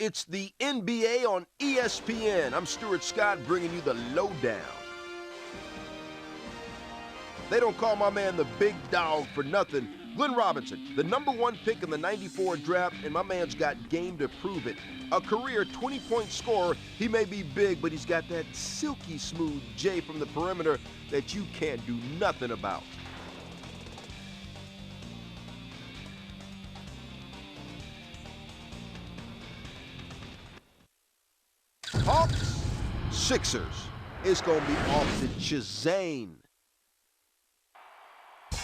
It's the NBA on ESPN. I'm Stuart Scott bringing you the lowdown. They don't call my man the big dog for nothing. Glenn Robinson, the #1 pick in the '94 draft, and my man's got game to prove it. A career 20-point scorer, he may be big, but he's got that silky smooth J from the perimeter that you can't do nothing about. Hawks, Sixers. It's going to be off the Chazane.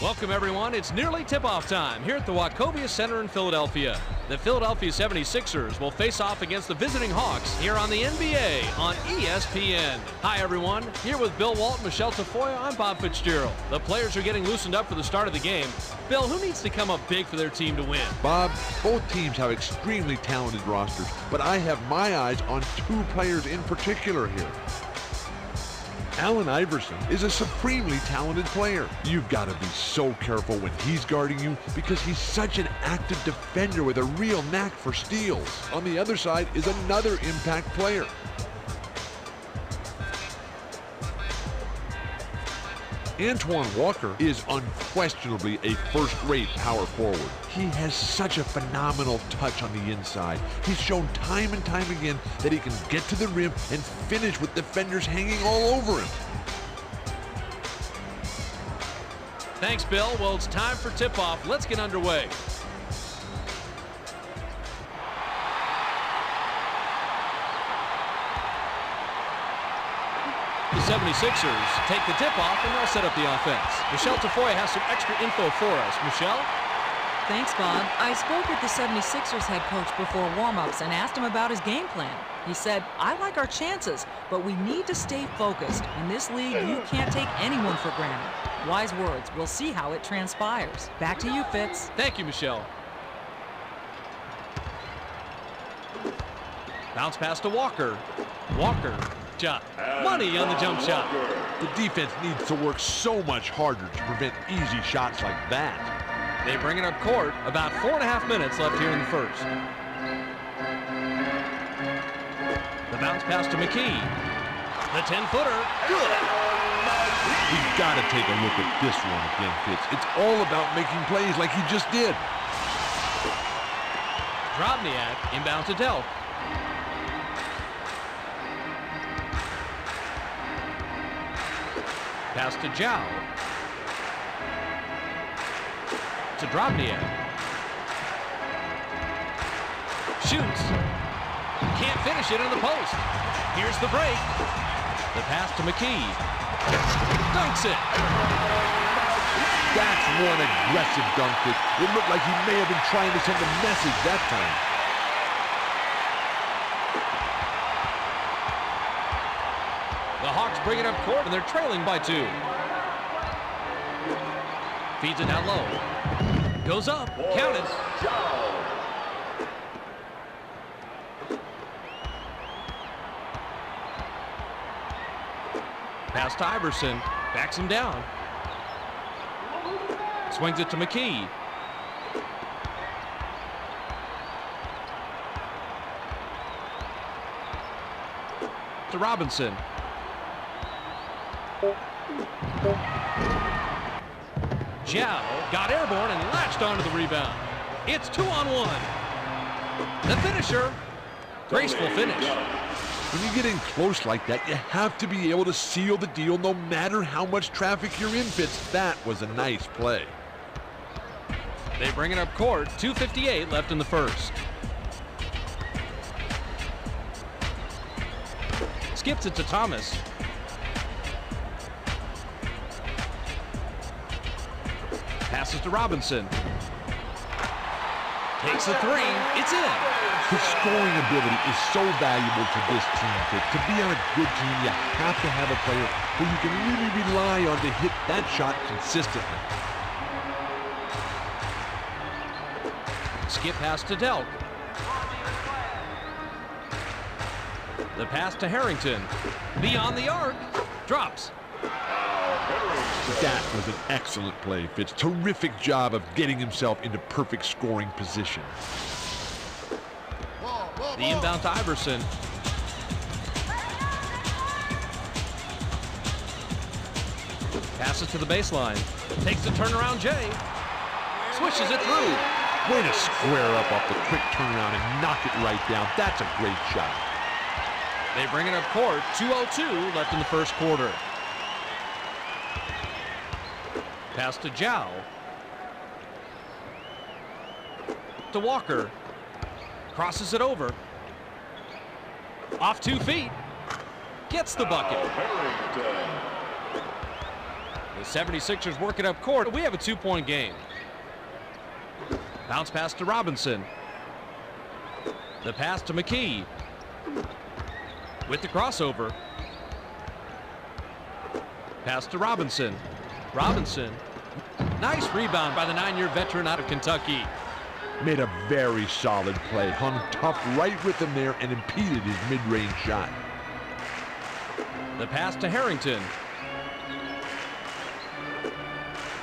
Welcome, everyone. It's nearly tip-off time here at the Wachovia Center in Philadelphia. The Philadelphia 76ers will face off against the visiting Hawks here on the NBA on ESPN. Hi, everyone. Here with Bill Walton, Michelle Tafoya, I'm Bob Fitzgerald. The players are getting loosened up for the start of the game. Bill, who needs to come up big for their team to win? Bob, both teams have extremely talented rosters, but I have my eyes on two players in particular here. Allen Iverson is a supremely talented player. You've got to be so careful when he's guarding you because he's such an active defender with a real knack for steals. On the other side is another impact player. Antoine Walker is unquestionably a first-rate power forward. He has such a phenomenal touch on the inside. He's shown time and time again that he can get to the rim and finish with defenders hanging all over him. Thanks, Bill. Well, it's time for tip-off. Let's get underway. The 76ers take the tip-off, and they'll set up the offense. Michelle Tafoya has some extra info for us. Michelle? Thanks, Bob. I spoke with the 76ers head coach before warm-ups and asked him about his game plan. He said, I like our chances, but we need to stay focused. In this league, you can't take anyone for granted. Wise words. We'll see how it transpires. Back to you, Fitz. Thank you, Michelle. Bounce pass to Walker. Walker. Money on the jump shot. The defense needs to work so much harder to prevent easy shots like that. They bring it up court. About 4.5 minutes left here in the first. The bounce pass to McKee. The 10-footer. Good. We've got to take a look at this one again, Fitz. It's all about making plays like he just did. Drobniak inbound to Delk. Pass to Zhao. To Drobniak. Shoots. Can't finish it in the post. Here's the break. The pass to McKee. Dunks it. That's one aggressive dunk. It looked like he may have been trying to send a message that time. The Hawks bring it up court, and they're trailing by 2. Feeds it down low. Goes up. Count it. Pass to Iverson. Backs him down. Swings it to McKee. To Robinson. Zhao got airborne and latched onto the rebound. It's 2-on-1. The finisher. Graceful finish. When you get in close like that, you have to be able to seal the deal no matter how much traffic you're in, Fitz. That was a nice play. They bring it up court. 2:58 left in the first. Skips it to Thomas. Passes to Robinson. Takes the three. It's in. His scoring ability is so valuable to this team, Fitz. To be on a good team, you have to have a player who you can really rely on to hit that shot consistently. Skip pass to Delk. The pass to Harrington. Beyond the arc. Drops. That was an excellent play, Fitz. Terrific job of getting himself into perfect scoring position. The inbound to Iverson. Passes to the baseline. Takes the turnaround Jay. Swishes it through. Way to square up off the quick turnaround and knock it right down. That's a great shot. They bring it up court. 2:02 left in the first quarter. Pass to Zhao. To Walker. Crosses it over. Off 2 feet. Gets the bucket. The 76ers work it up court. We have a 2-point game. Bounce pass to Robinson. The pass to McKee. With the crossover. Pass to Robinson. Robinson. Nice rebound by the 9-year veteran out of Kentucky. Made a very solid play. Hung tough right with him there and impeded his mid-range shot. The pass to Harrington.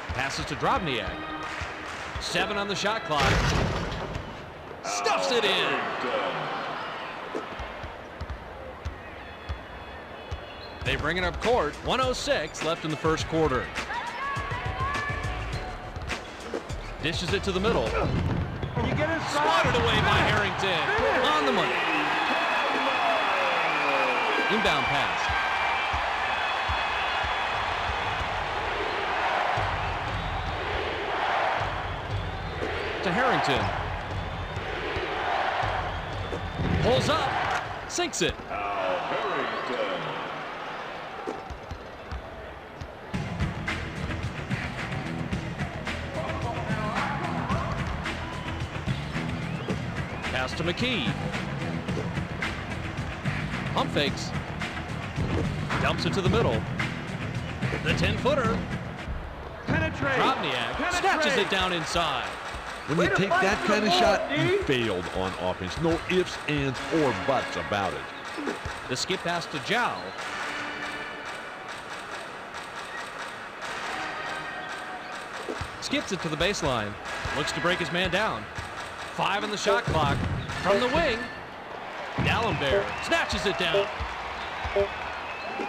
Passes to Drobniak. 7 on the shot clock. Stuffs it in. They bring it up court. 1:06 left in the first quarter. Dishes it to the middle. You get inside. Swatted away by Harrington. On the money. Inbound pass. To Harrington. Pulls up. Sinks it. Pass to McKee. Pump fakes. Dumps it to the middle. The 10-footer. Penetrate. Drobniak snatches it down inside. When you take that kind of shot, you failed on offense. No ifs, ands, or buts about it. The skip pass to Zhao. Skips it to the baseline. Looks to break his man down. 5 on the shot clock. From the wing. Dallenberg snatches it down.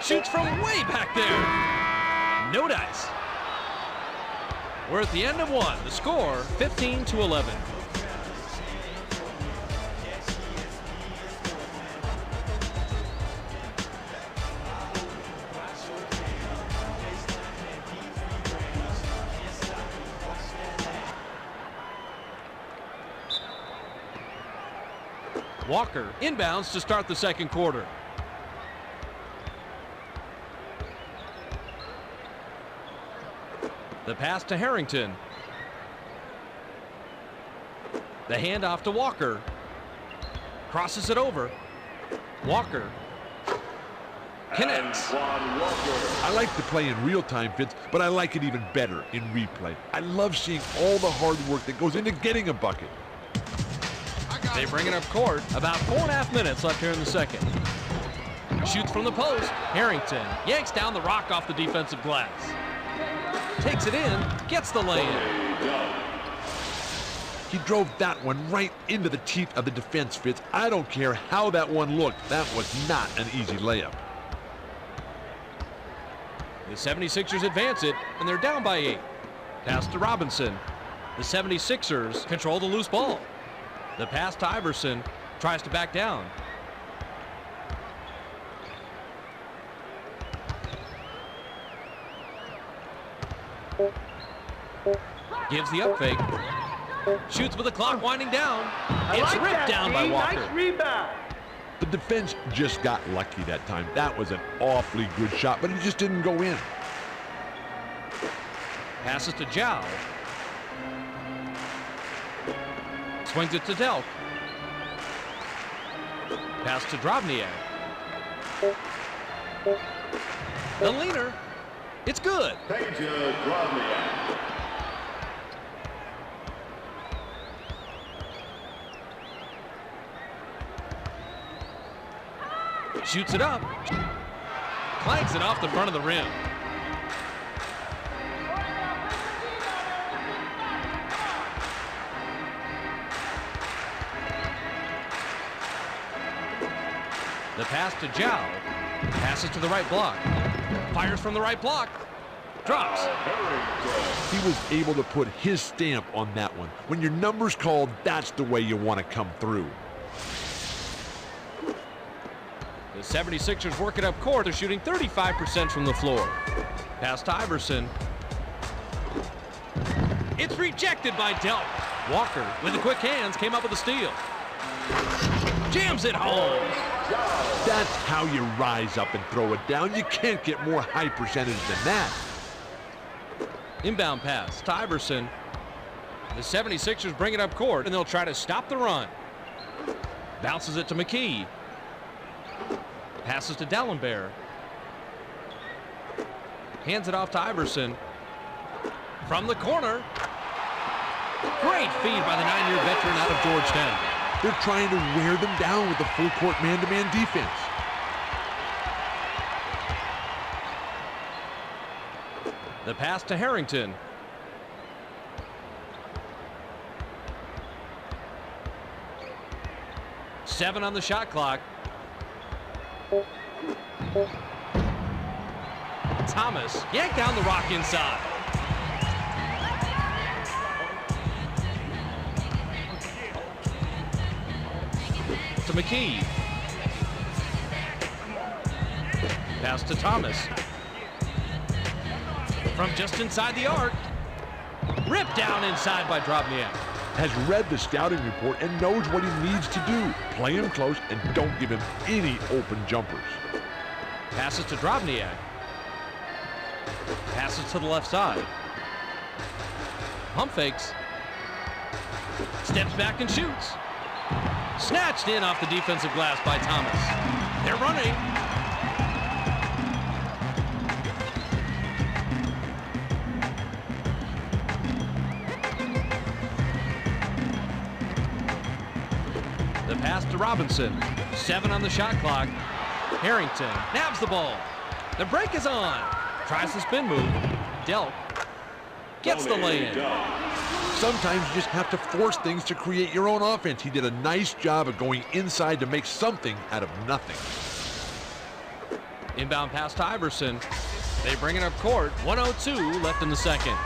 Shoots from way back there. No dice. We're at the end of one. The score, 15-11. Walker inbounds to start the second quarter. The pass to Harrington. The handoff to Walker. Crosses it over. Walker connects. I like to play in real time, Fitz, but I like it even better in replay. I love seeing all the hard work that goes into getting a bucket. They bring it up court. About 4.5 minutes left here in the second. Shoots from the post. Harrington yanks down the rock off the defensive glass. Takes it in, gets the lay-in. He drove that one right into the teeth of the defense, Fitz. I don't care how that one looked. That was not an easy layup. The 76ers advance it, and they're down by 8. Pass to Robinson. The 76ers control the loose ball. The pass to Iverson, tries to back down. Gives the up fake. Shoots with the clock winding down. It's ripped down by Walker. Nice rebound. The defense just got lucky that time. That was an awfully good shot, but it just didn't go in. Passes to Zhao. Swings it to Delk. Pass to Drobniak. The leaner. It's good. Shoots it up. Clanks it off the front of the rim. The pass to Zhao. Passes to the right block. Fires from the right block. Drops. He was able to put his stamp on that one. When your number's called, that's the way you want to come through. The 76ers work it up court. They're shooting 35% from the floor. Pass to Iverson. It's rejected by Delk. Walker, with the quick hands, came up with a steal. Jams it home. That's how you rise up and throw it down. You can't get more high percentage than that. Inbound pass to Iverson. The 76ers bring it up court, and they'll try to stop the run. Bounces it to McKee. Passes to D'Alembert. Hands it off to Iverson. From the corner. Great feed by the 9-year veteran out of Georgetown. They're trying to wear them down with the full court man-to-man defense. The pass to Harrington. Seven on the shot clock. Thomas yanked down the rock inside. To McKee. Pass to Thomas. From just inside the arc. Ripped down inside by Drobniak. Has read the scouting report and knows what he needs to do. Play him close and don't give him any open jumpers. Passes to Drobniak. Passes to the left side. Pump fakes. Steps back and shoots. Snatched in off the defensive glass by Thomas. They're running. The pass to Robinson. 7 on the shot clock. Harrington nabs the ball. The break is on. Tries the spin move. Delk gets the lay-in. Sometimes you just have to force things to create your own offense. He did a nice job of going inside to make something out of nothing. Inbound pass to Iverson. They bring it up court. 1:02 left in the second.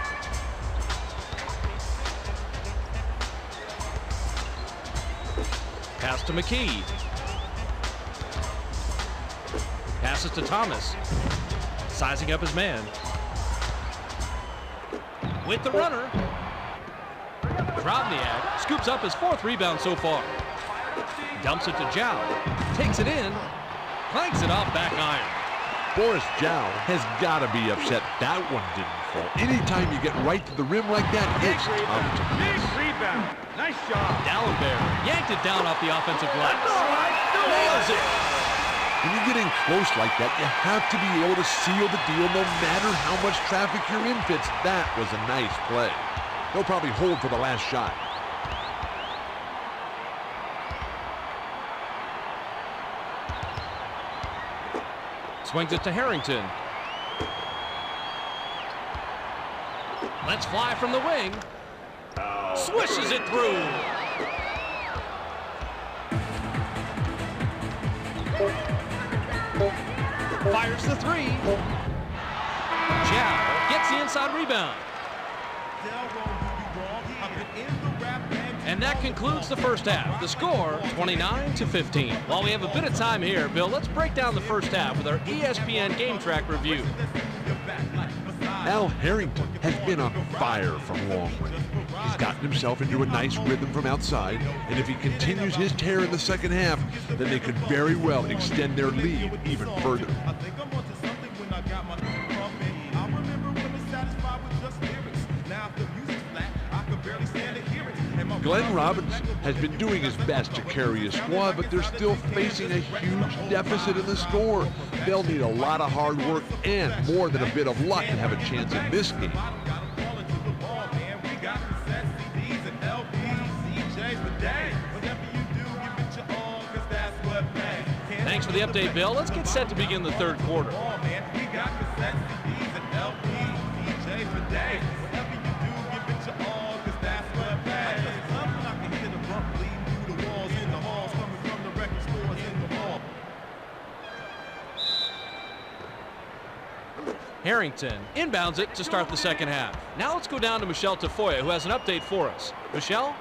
Pass to McKee. Passes to Thomas. Sizing up his man. With the runner. Drobniak scoops up his 4th rebound so far. Dumps it to Zhao. Takes it in. Clanks it off back iron. Boris Zhao has got to be upset that one didn't fall. Anytime you get right to the rim like that, it's tough to Big miss. rebound. Nice job. D'Alembert yanked it down off the offensive glass. Nails it. When you're getting close like that, you have to be able to seal the deal no matter how much traffic you're in, Fitz. That was a nice play. They'll probably hold for the last shot. Swings it to Harrington. Let's fly from the wing. Swishes it through. Fires the 3. Zhao gets the inside rebound. And that concludes the first half. The score, 29-15. While we have a bit of time here, Bill, let's break down the first half with our ESPN Game Track review. Al Harrington has been on fire from long range. He's gotten himself into a nice rhythm from outside, and if he continues his tear in the second half, then they could very well extend their lead even further. Glenn Robinson has been doing his best to carry his squad, but they're still facing a huge deficit in the score. They'll need a lot of hard work and more than a bit of luck to have a chance in this game. Thanks for the update, Bill. Let's get set to begin the third quarter. Harrington inbounds it to start the second half. Now let's go down to Michelle Tafoya, who has an update for us. Michelle?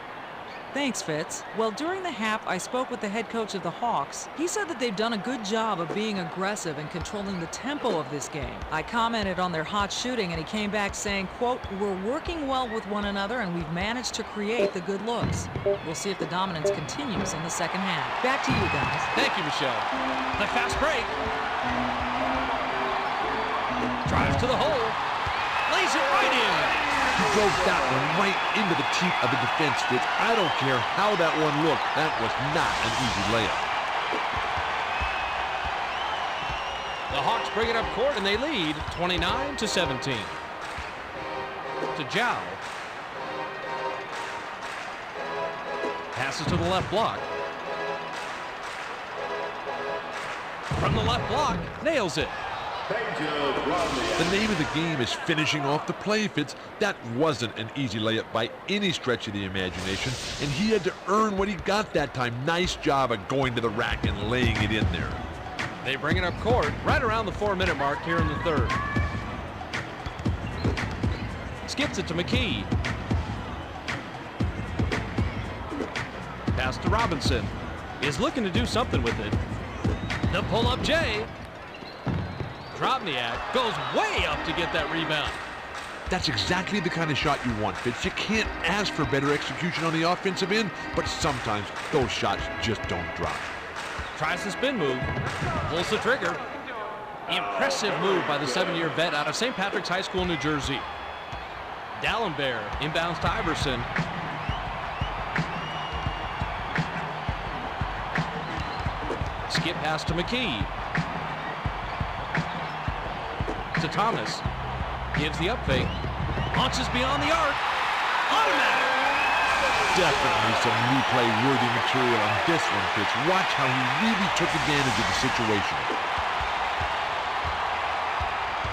Thanks, Fitz. Well, during the half, I spoke with the head coach of the Hawks. He said that they've done a good job of being aggressive and controlling the tempo of this game. I commented on their hot shooting, and he came back saying, quote, "We're working well with one another, and we've managed to create the good looks." We'll see if the dominance continues in the second half. Back to you guys. Thank you, Michelle. The fast break. Drives to the hole. Lays it right in. He drove that one right into the teeth of the defense, Fitz. I don't care how that one looked. That was not an easy layup. The Hawks bring it up court, and they lead 29-17. To Zhao. Passes to the left block. From the left block, nails it. The name of the game is finishing off the play, Fitz. That wasn't an easy layup by any stretch of the imagination, and he had to earn what he got that time. Nice job of going to the rack and laying it in there. They bring it up court right around the 4-minute mark here in the third. Skips it to McKee. Pass to Robinson. Is looking to do something with it. The pull-up J. Drobniak goes way up to get that rebound. That's exactly the kind of shot you want, Fitz. You can't ask for better execution on the offensive end, but sometimes those shots just don't drop. Tries the spin move, pulls the trigger. Impressive move by the 7-year vet out of St. Patrick's High School, New Jersey. Dallenberg inbounds to Iverson. Skip pass to McKee. To Thomas. Gives the up fake. Launches beyond the arc. Automatic. Definitely some replay-worthy material on this one, Fitz. Watch how he really took advantage of the situation.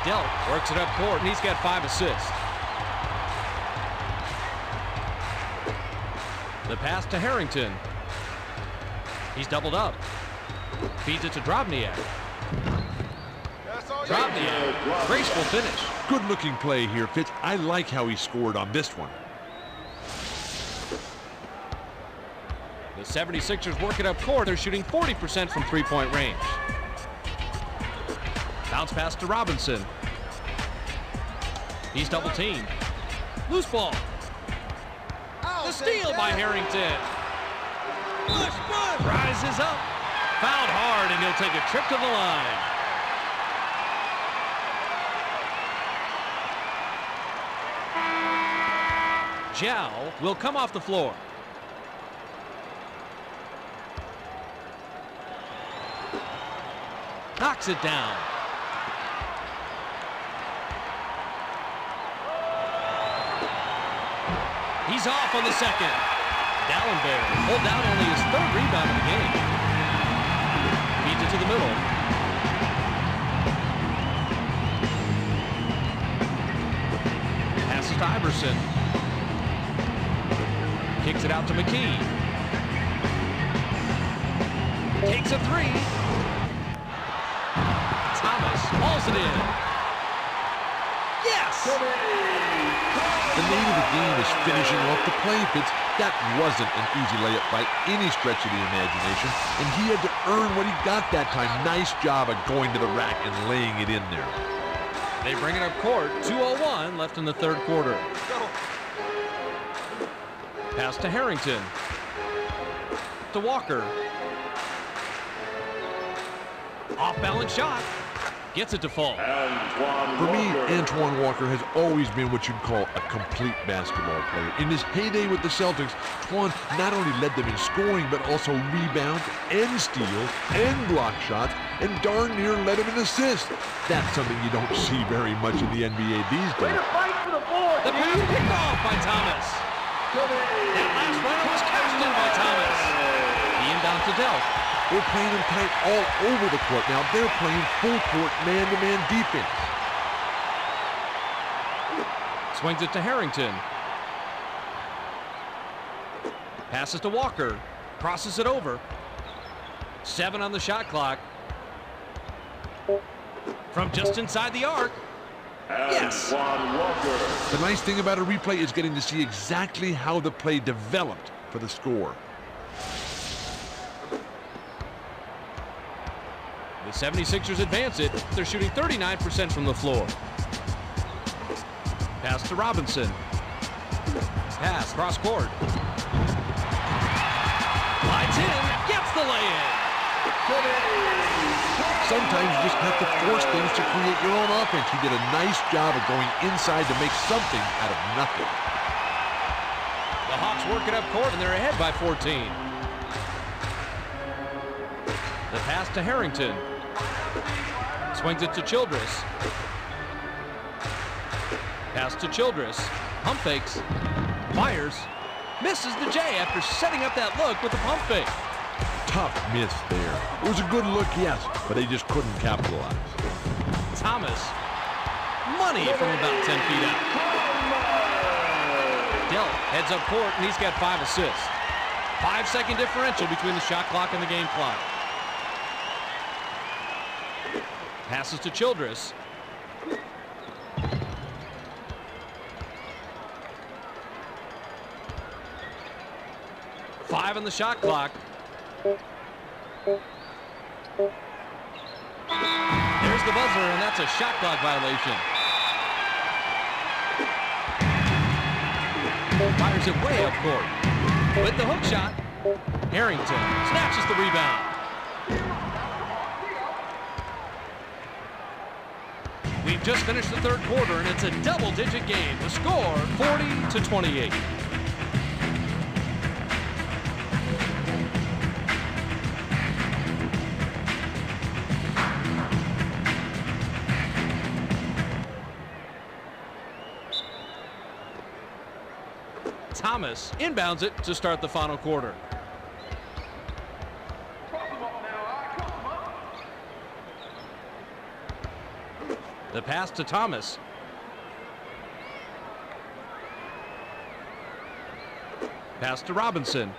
Delt works it up court, and he's got 5 assists. The pass to Harrington. He's doubled up. Feeds it to Drobniak. Drobniak, graceful finish. Good-looking play here, Fitz. I like how he scored on this one. The 76ers work it up court. They're shooting 40% from three-point range. Bounce pass to Robinson. He's double-teamed. Loose ball. The steal by Harrington. Rises up. Fouled hard, and he'll take a trip to the line. Zhao will come off the floor. Knocks it down. He's off on the second. Dallenberg pulled down only his 3rd rebound of the game. Feeds it to the middle. Passes to Iverson. Kicks it out to McKee. Takes a 3. Thomas hauls it in. Yes! The name of the game is finishing off the play, Fitz. That wasn't an easy layup by any stretch of the imagination, and he had to earn what he got that time. Nice job of going to the rack and laying it in there. They bring it up court. 2:01 left in the third quarter. Pass to Harrington. To Walker. Off-balance shot. Gets it to fall. For me, Antoine Walker has always been what you'd call a complete basketball player. In his heyday with the Celtics, Twan not only led them in scoring, but also rebounds and steals and block shots, and darn near led him in assists. That's something you don't see very much in the NBA these days. The pass picked off by Thomas. That last runner was cashed in by Thomas. The inbound to Delt. They're playing them tight all over the court now. They're playing full court man-to-man defense. Swings it to Harrington. Passes to Walker. Crosses it over. 7 on the shot clock. From just inside the arc. Yes. The nice thing about a replay is getting to see exactly how the play developed for the score. The 76ers advance it. They're shooting 39% from the floor. Pass to Robinson. Pass cross court. Slides in, gets the lay-in. Sometimes you just have to force things to create your own offense. He did a nice job of going inside to make something out of nothing. The Hawks work it up court, and they're ahead by 14. The pass to Harrington. Swings it to Childress. Pass to Childress. Pump fakes. Fires. Misses the J after setting up that look with the pump fake. Tough miss there. It was a good look, yes, but they just couldn't capitalize. Thomas. Money from about 10 feet out. Dell heads up court, and he's got 5 assists. 5-second differential between the shot clock and the game clock. Passes to Childress. Five on the shot clock. There's the buzzer, and that's a shot clock violation. Fires it way up court. With the hook shot, Harrington snatches the rebound. We've just finished the third quarter, and it's a double-digit game. The score, 40-28. Thomas inbounds it to start the final quarter. The pass to Thomas. Pass to Robinson.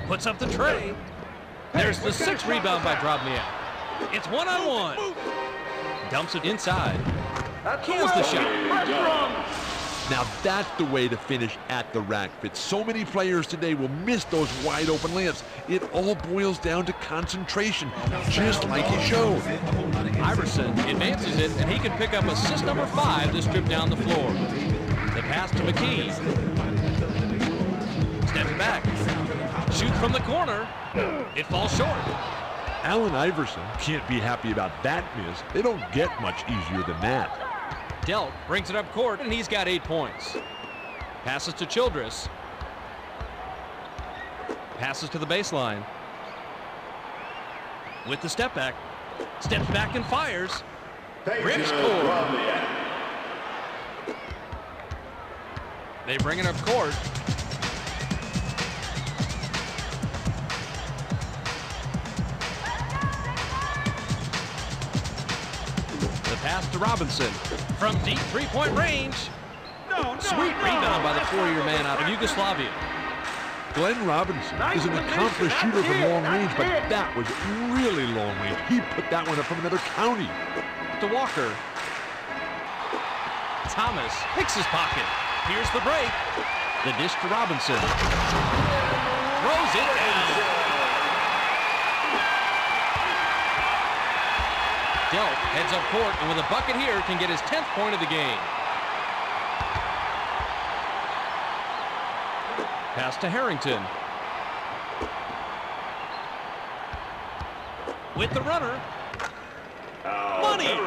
Puts up the tray. There's the 6th rebound by Drobniak. It's one-on-one. Dumps it inside. Kills the shot. Now that's the way to finish at the rack. But so many players today will miss those wide open layups. It all boils down to concentration, just like he showed. Iverson advances it, and he can pick up assist number 5 to strip down the floor. The pass to McKee. Steps back. Shoots from the corner. It falls short. Allen Iverson can't be happy about that miss. They don't get much easier than that. Delk brings it up court, and he's got 8 points. Passes to Childress. Passes to the baseline. With the step back. Steps back and fires. Rips court. They bring it up court. The pass to Robinson. From deep three-point range. Sweet rebound by the 4-year man out of Yugoslavia. Glenn Robinson is an accomplished shooter from long range, but that was really long range. He put that one up from another county. To Walker. Thomas picks his pocket. Here's the break. The dish to Robinson. Throws it down. Delk heads up court, and with a bucket here, can get his 10th point of the game. Pass to Harrington. With the runner. Money!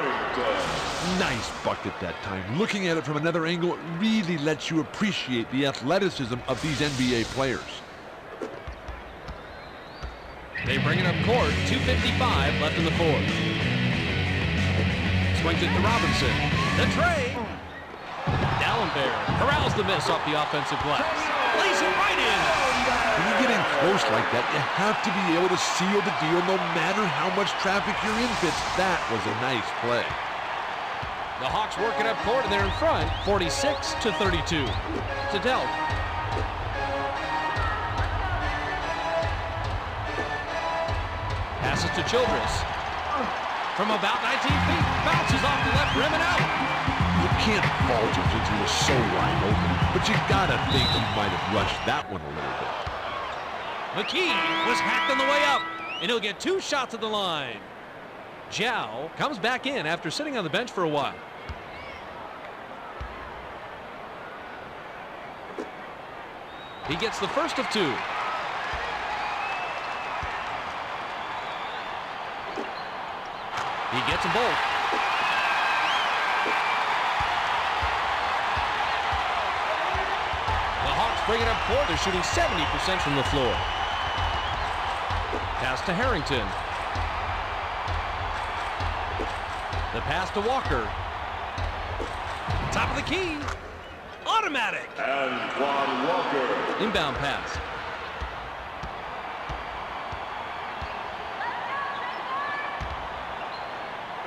Nice bucket that time. Looking at it from another angle, it really lets you appreciate the athleticism of these NBA players. They bring it up court. 2:55 left in the fourth. Swings it to Robinson. The tray. Dallenberg corrals the miss off the offensive glass. Lays it right in. When you get in close like that, you have to be able to seal the deal no matter how much traffic you're in, Fitz. That was a nice play. The Hawks work it up court, and they're in front, 46-32. To Delk. Passes to Childress. From about 19 feet, bounces off the left rim and out. You can't fault him since he was so wide open, but you gotta think he might have rushed that one a little bit. McKee was hacked on the way up, and he'll get 2 shots at the line. Zhao comes back in after sitting on the bench for a while. He gets the first of 2. He gets them both. The Hawks bring it up court. They're shooting 70% from the floor. Pass to Harrington. The pass to Walker. Top of the key. Automatic. Antoine Walker. Inbound pass.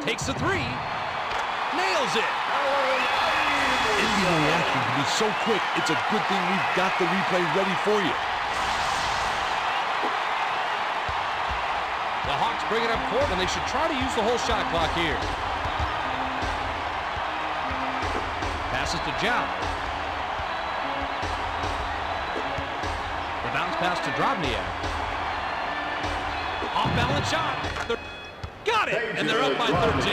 Takes the 3. Nails it. NBA action can be so quick, it's a good thing we've got the replay ready for you. The Hawks bring it up court, and they should try to use the whole shot clock here. Passes to Zhao. The bounce pass to Drobniak. Off-balance shot. Got it, and they're up by 13.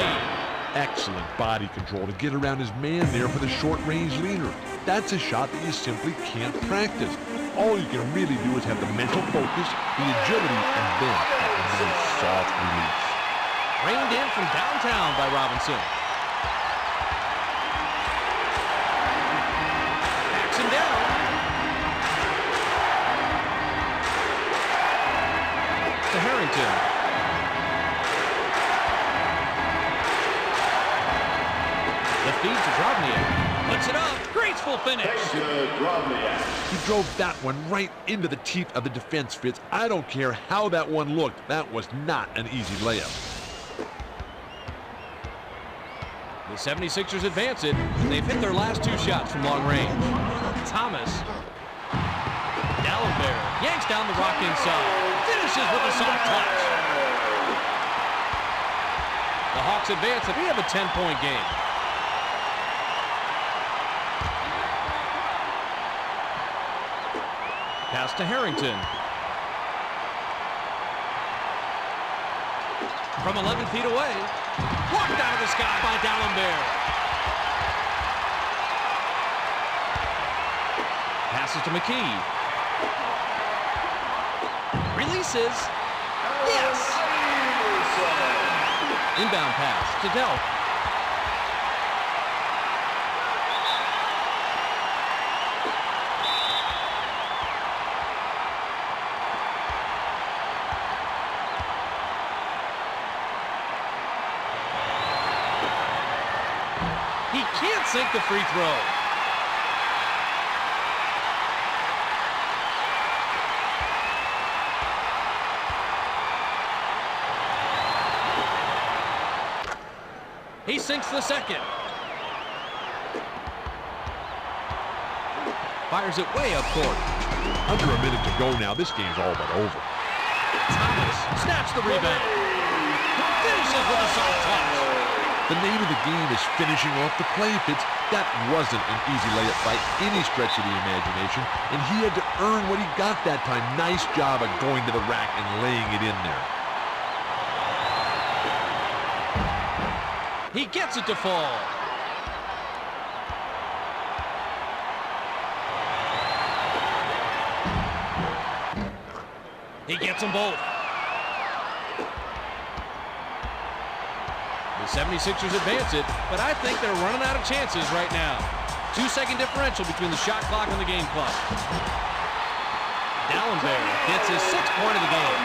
Excellent body control to get around his man there for the short-range leaner. That's a shot that you simply can't practice. All you can really do is have the mental focus, the agility, and then a nice soft release. Rained in from downtown by Robinson. Backs him down. To Harrington. The feed to Drobniak. Puts it up. Graceful finish. He drove that one right into the teeth of the defense, Fitz. I don't care how that one looked. That was not an easy layup. The 76ers advance it, and they've hit their last 2 shots from long range. Thomas. Dallenberg yanks down the rock inside. Finishes with a soft touch. The Hawks advance it. We have a 10-point game. Pass to Harrington. From 11 feet away. Walked out of the sky by Dallenberg. Passes to McKee. Releases. Yes! Inbound pass to Delp. He can't sink the free throw. He sinks the second. Fires it way up court. Under a minute to go now. This game's all but over. Thomas snaps the rebound. Finishes with a soft touch. The name of the game is finishing off the play, Fitz. That wasn't an easy layup by any stretch of the imagination, and he had to earn what he got that time. Nice job of going to the rack and laying it in there. He gets it to fall. He gets them both. The 76ers advance it, but I think they're running out of chances right now. 2-second differential between the shot clock and the game clock. Dallenberg gets his 6th point of the game.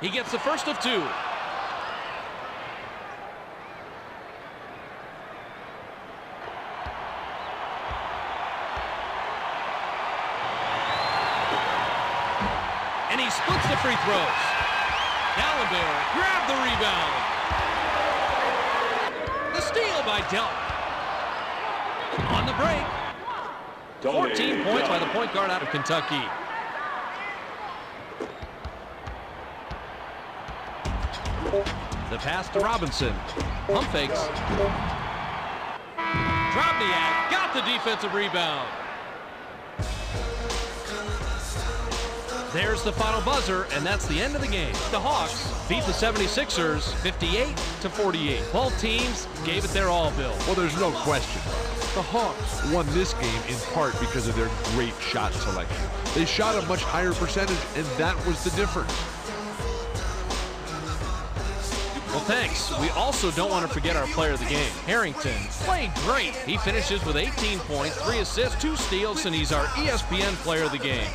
He gets the first of 2. And he splits the free throws. Dallenberg grabbed the rebound. The steal by Delp. On the break. 14 points by the point guard out of Kentucky. The pass to Robinson. Pump fakes. Drobniak got the defensive rebound. There's the final buzzer, and that's the end of the game. The Hawks beat the 76ers 58-48. Both teams gave it their all, Bill. Well, there's no question. The Hawks won this game in part because of their great shot selection. They shot a much higher percentage, and that was the difference. Well, thanks. We also don't want to forget our player of the game. Harrington played great. He finishes with 18 points, 3 assists, 2 steals, and he's our ESPN player of the game.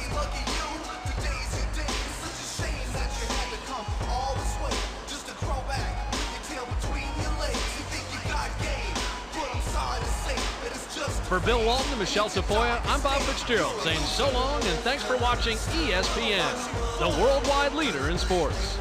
For Bill Walton and Michelle Tafoya, I'm Bob Fitzgerald saying so long and thanks for watching ESPN, the worldwide leader in sports.